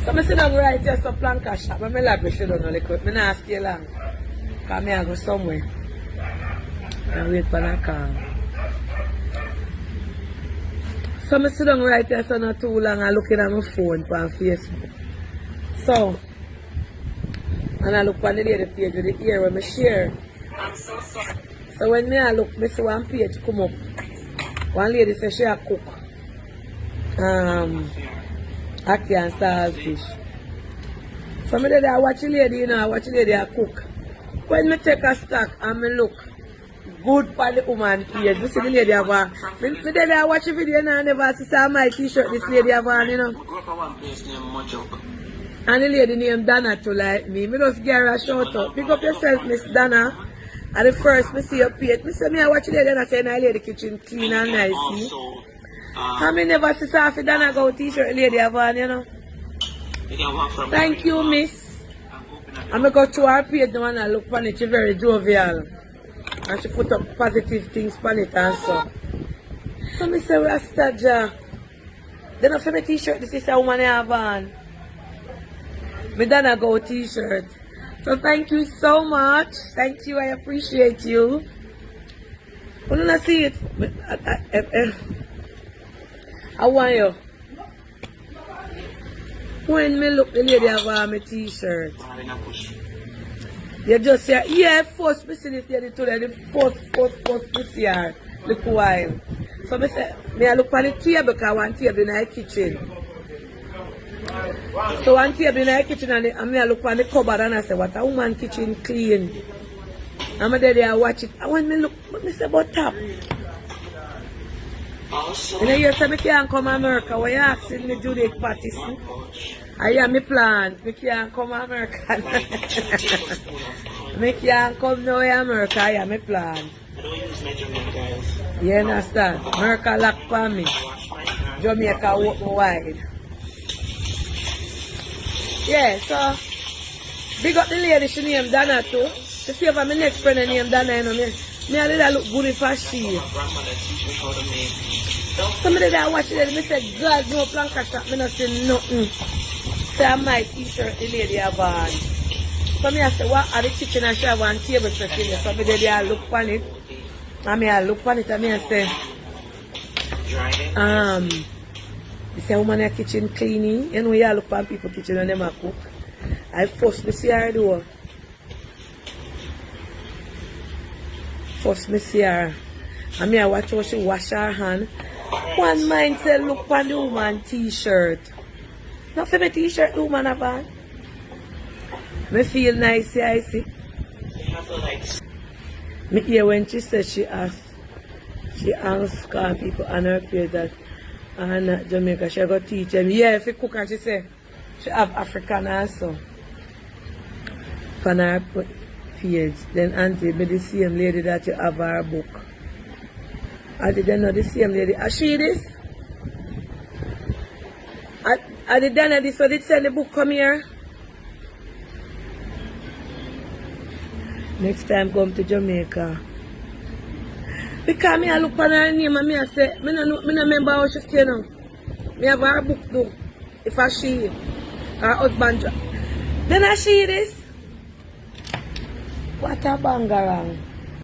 So I sit down right here, so planka shop. I'm like, I sit down a little bit. I'm not stay long. Because I go somewhere. And wait for the car. So I sit down right here, so not too long, I'm looking at my phone on Facebook. So, and I look on the lady page with the ear when I share. I'm so sorry. So when I look, I see one page come up. One lady says she a cook. Ackee and saltfish. So I did I watch the lady, you know, I watch the lady a cook. When I take a stock and I look good for the woman page, I see the lady have a. I did I watch the video and I never see my t-shirt this lady have on, you know. And the lady named Donna to like me. I just give her a shout out. Pick up yourself, Miss Donna. And the first I see your page. I say, I watch the lady and I say, I lady kitchen clean and nice. And I never see Safi Donna go t-shirt lady have on, you know. Thank you, miss. And I go to her page now and I look on it. She's very jovial. And she put up positive things on it and so. So I say, Rastaja. Then I say my t-shirt, this is a woman I have on. My Donna go t-shirt. So thank you so much. Thank you. I appreciate you. I want to see it. I want you. When me look, the lady have on my t-shirt. You just say, yeah, first me see this lady today. The first me see her. Look while. So me say, I look on the table because I want table in the kitchen. So one table in the kitchen and I look on the cupboard and I say, what a woman kitchen clean. And I watch it. And when me look, I say, but tap. And then you say, I can't come to America. Why you asking me to do the parties? I am my plant. I can't come to America. I can't come to America. I am my plant. You understand? America lock for me. Jamaica open wide. Yeah, so big up the lady, she named Donna too. She see if my next friend named Donna, you know, me a little look good for she. Somebody that watch it, me say, God, no planka shop, me not say nothing. Say I might t-shirt the lady have on. So me I say, what are the kitchen and she have on table setting? So me did I look on it. And me I look on it and me I say, you see a woman in the kitchen cleaning. You know you look on people kitchen and them a cook. I first me see her do. First me see her. And me I watch how she wash her hand. One mind say look on the woman t-shirt. Not for my t-shirt the woman have on. Me feel nice, I see. Me hear when she said she asked people on her page that and Jamaica, she go teach them. Yeah, if you cook and she say she have African also. On her page. Then Auntie, be the same lady that you have her book. Auntie, then not the same lady. Is she this? Auntie Donna, this what it send the book come here? Next time come to Jamaica. Because me I look on her name and me I say, me no remember how she stay now. Me have her book though. If I she, her husband. Then I she this. What a bangarang.